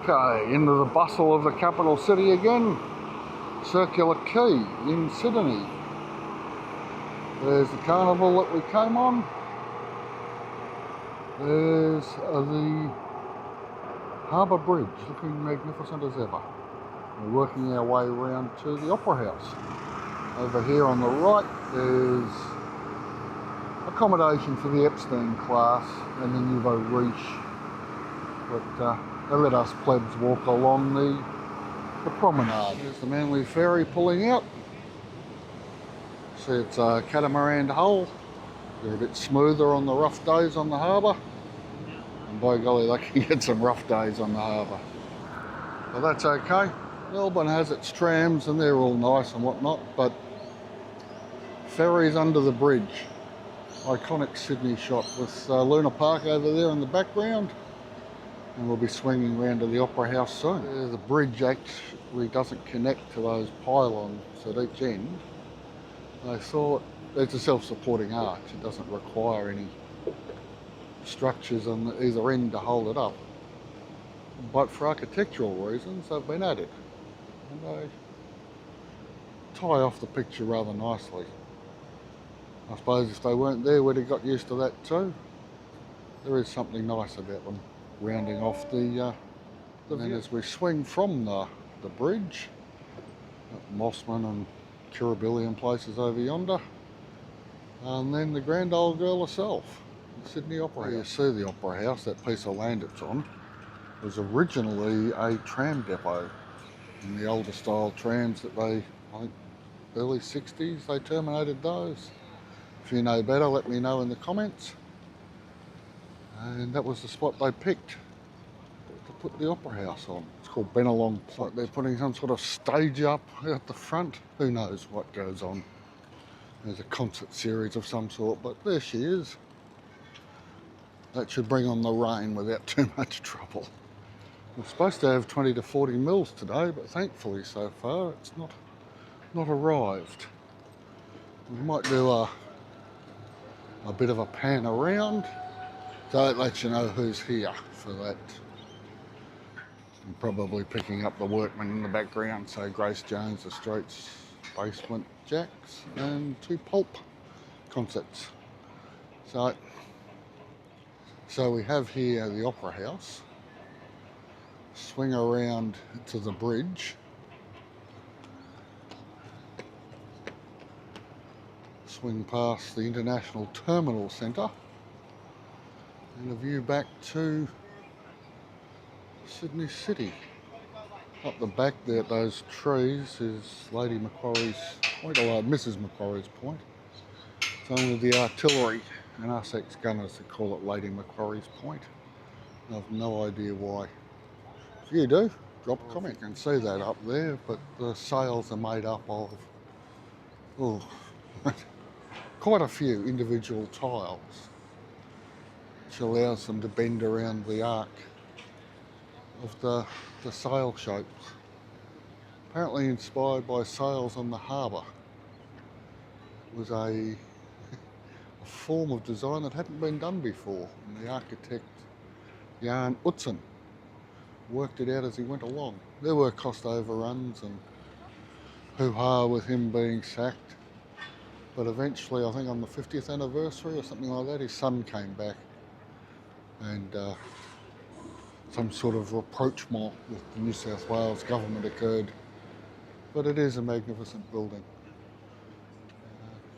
Okay, into the bustle of the capital city again. Circular Quay in Sydney. There's the carnival that we came on. There's the harbour bridge, looking magnificent as ever. We're working our way around to the Opera House. Over here on the right is accommodation for the Epstein class and the Nouveau Riche. But they let us plebs walk along the promenade. There's the Manly Ferry pulling out. See, it's a catamaran hull. They're a bit smoother on the rough days on the harbour. And by golly, they can get some rough days on the harbour. But that's okay. Melbourne has its trams and they're all nice and whatnot, but ferries under the bridge. Iconic Sydney shot with Luna Park over there in the background. And we'll be swinging round to the Opera House soon. The bridge actually doesn't connect to those pylons at each end. I thought it's a self-supporting arch. It doesn't require any structures on either end to hold it up. But for architectural reasons, they've been added. And they tie off the picture rather nicely. I suppose if they weren't there, we'd have got used to that too. There is something nice about them rounding off the and then as we swing from the bridge, Mossman and Kirribilli and places over yonder, and then the grand old girl herself, the Sydney Opera House. You see the Opera House, that piece of land it's on, was originally a tram depot. In the older style trams that they, I think, early 60s, they terminated those. If you know better, let me know in the comments. And that was the spot they picked to put the Opera House on. It's called Bennelong Plot. They're putting some sort of stage up at the front. Who knows what goes on. There's a concert series of some sort, but there she is. That should bring on the rain without too much trouble. We're supposed to have 20 to 40 mils today, but thankfully so far it's not arrived. We might do a bit of a pan around. So it lets you know who's here for that. I'm probably picking up the workmen in the background, so Grace Jones, The Streets, Basement Jacks, and 2 Pulp concerts. So we have here the Opera House. Swing around to the bridge. Swing past the International Terminal Centre. And a view back to Sydney City. Up the back there, those trees, is Lady Macquarie's Point, or Mrs Macquarie's Point. It's only the artillery and us ex-gunners that call it Lady Macquarie's Point. I've no idea why. If you do, drop a comment. You can see that up there, but the sails are made up of quite a few individual tiles, which allows them to bend around the arc of the sail shapes. Apparently inspired by sails on the harbour. It was a form of design that hadn't been done before, and the architect Jaunt worked it out as he went along. There were cost overruns and hoo-ha with him being sacked, but eventually, I think on the 50th anniversary or something like that, his son came back and some sort of rapprochement with the New South Wales government occurred. But it is a magnificent building.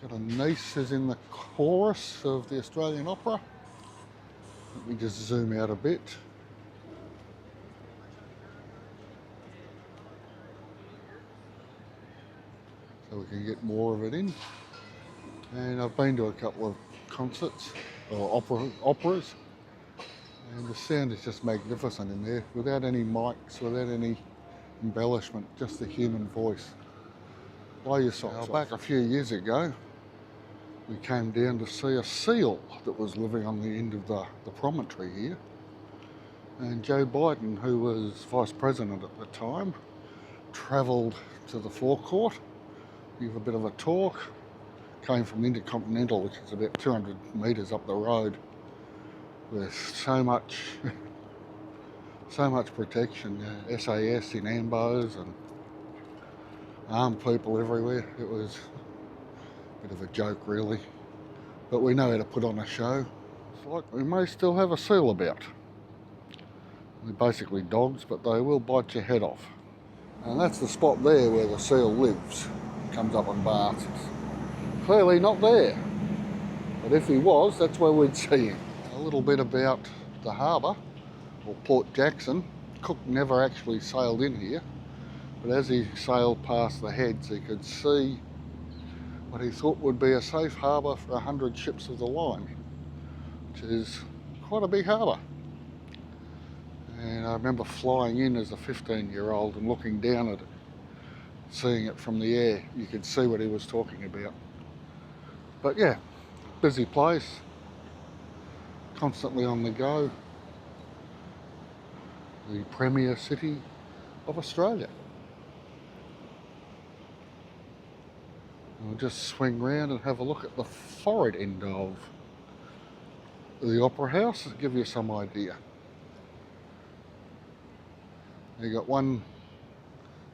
Got a niece who's in the chorus of the Australian Opera. Let me just zoom out a bit. So we can get more of it in. And I've been to a couple of concerts, or operas. And the sound is just magnificent in there, without any mics, without any embellishment, just the human voice. Blow your socks off. Back a few years ago, we came down to see a seal that was living on the end of the promontory here. And Joe Biden, who was Vice President at the time, travelled to the forecourt, gave a bit of a talk, came from Intercontinental, which is about 200 metres up the road, with so much So much protection, SAS in ambos and armed people everywhere. It was a bit of a joke really, but we know how to put on a show. It's like we may still have a seal about. They're basically dogs, but they will bite your head off. And that's the spot there where the seal lives. Comes up and barks. It's clearly not there. But if he was, that's where we'd see him. A little bit about the harbour, or Port Jackson. Cook never actually sailed in here, but as he sailed past the heads, he could see what he thought would be a safe harbour for 100 ships of the line, which is quite a big harbour. And I remember flying in as a 15-year-old and looking down at it, seeing it from the air. You could see what he was talking about. But yeah, busy place, constantly on the go. The premier city of Australia. We'll just swing round and have a look at the forward end of the Opera House to give you some idea. You got one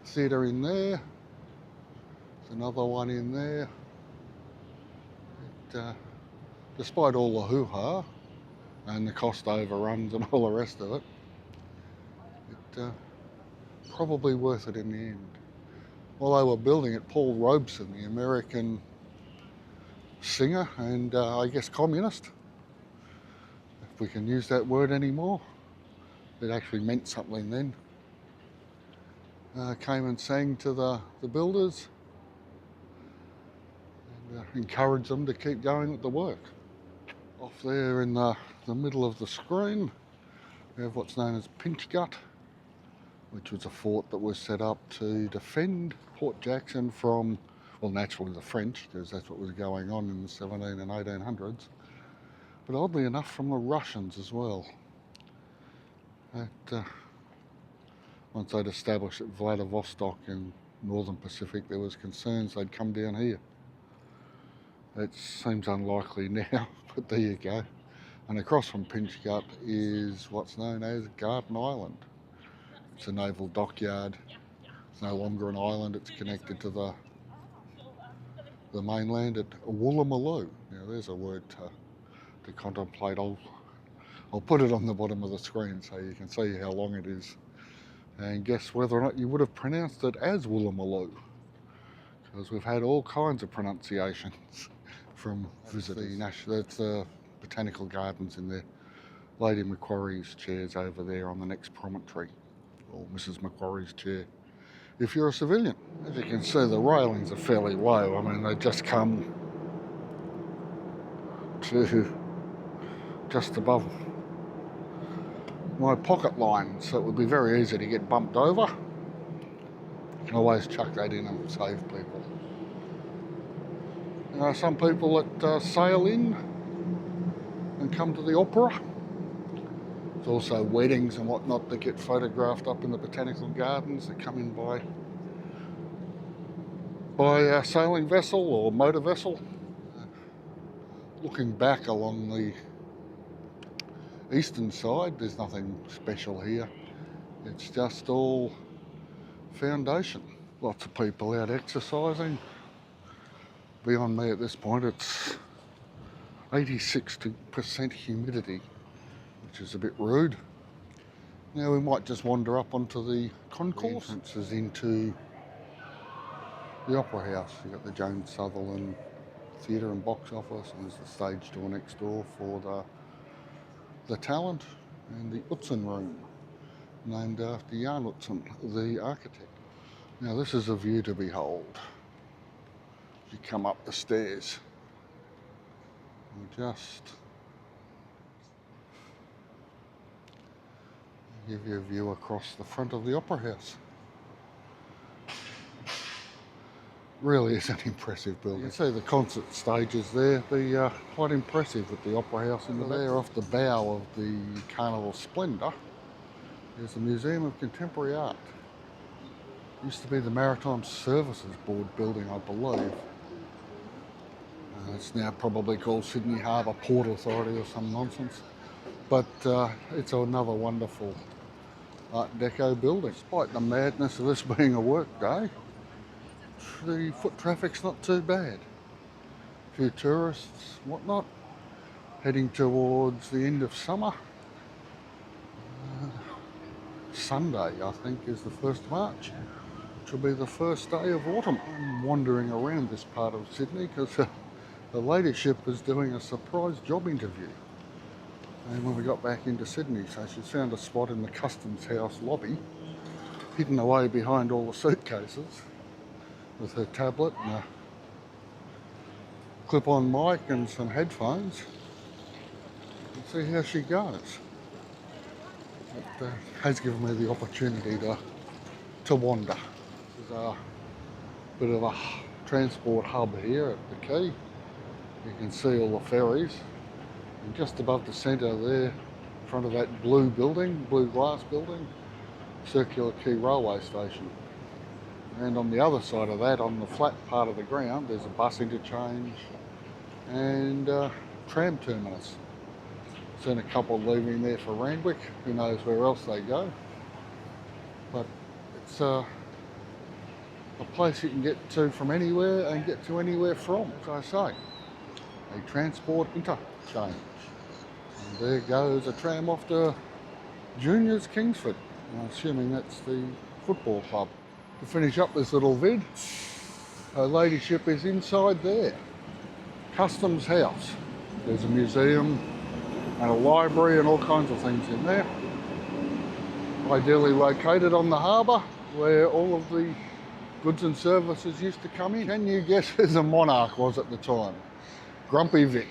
theatre in there, there's another one in there. Despite all the hoo-ha and the cost overruns and all the rest of it, probably worth it in the end. While they were building it, Paul Robeson, the American singer and I guess communist, if we can use that word anymore, it actually meant something then, came and sang to the builders and encouraged them to keep going with the work. Off there in the middle of the screen, we have what's known as Pinchgut, which was a fort that was set up to defend Port Jackson from, well, naturally the French, because that's what was going on in the 17 and 1800s, but oddly enough from the Russians as well. Once they'd established at Vladivostok in northern Pacific, there was concerns they'd come down here. It seems unlikely now, but there you go. And across from Pinchgut is what's known as Garden Island. It's a naval dockyard. It's no longer an island, it's connected to the mainland at Woolloomooloo. Now there's a word to contemplate. I'll put it on the bottom of the screen so you can see how long it is. And guess whether or not you would have pronounced it as Woolloomooloo. Because we've had all kinds of pronunciations from visitors. That's the botanical gardens in there. Lady Macquarie's chair's over there on the next promontory. Or Mrs. Macquarie's chair, if you're a civilian. As you can see, the railings are fairly low. I mean, they just come to just above my pocket line, so it would be very easy to get bumped over. You can always chuck that in and save people. There are some people that sail in and come to the opera. There's also weddings and whatnot that get photographed up in the botanical gardens that come in by a sailing vessel or motor vessel. Looking back along the eastern side, there's nothing special here. It's just all foundation. Lots of people out exercising. Beyond me at this point, it's 86% humidity, which is a bit rude. Now we might just wander up onto the concourse. The entrances into the Opera House. You've got the Jones Sutherland Theatre and Box Office, and there's the stage door next door for the talent, and the Utzon Room, named after Jan Utzon, the architect. Now this is a view to behold. You come up the stairs and just give you a view across the front of the Opera House. Really is an impressive building. You can see the concert stages there, quite impressive with the Opera House in the back. There off the bow of the Carnival Splendour is the Museum of Contemporary Art. It used to be the Maritime Services Board building, I believe. It's now probably called Sydney Harbour Port Authority or some nonsense. But it's another wonderful Art Deco building. Despite the madness of this being a work day, the foot traffic's not too bad. A few tourists, whatnot, heading towards the end of summer. Sunday, I think, is the 1st of March, which will be the first day of autumn. I'm wandering around this part of Sydney because the ladyship is doing a surprise job interview. And when we got back into Sydney, so she found a spot in the Customs House lobby, hidden away behind all the suitcases, with her tablet and a clip-on mic and some headphones. Let's see how she goes. It has given me the opportunity to wander. This is a bit of a transport hub here at the quay. You can see all the ferries. And just above the centre there, in front of that blue building, blue glass building, Circular Quay Railway Station. And on the other side of that, on the flat part of the ground, there's a bus interchange and tram terminus. Seen a couple leaving there for Randwick, who knows where else they go. But it's a place you can get to from anywhere and get to anywhere from, as I say. A transport interchange. And there goes a tram off to Juniors Kingsford. I'm assuming that's the football club. To finish up this little vid, her ladyship is inside there. Customs House. There's a museum and a library and all kinds of things in there. Ideally located on the harbour where all of the goods and services used to come in. Can you guess who the monarch was at the time? Grumpy Vic.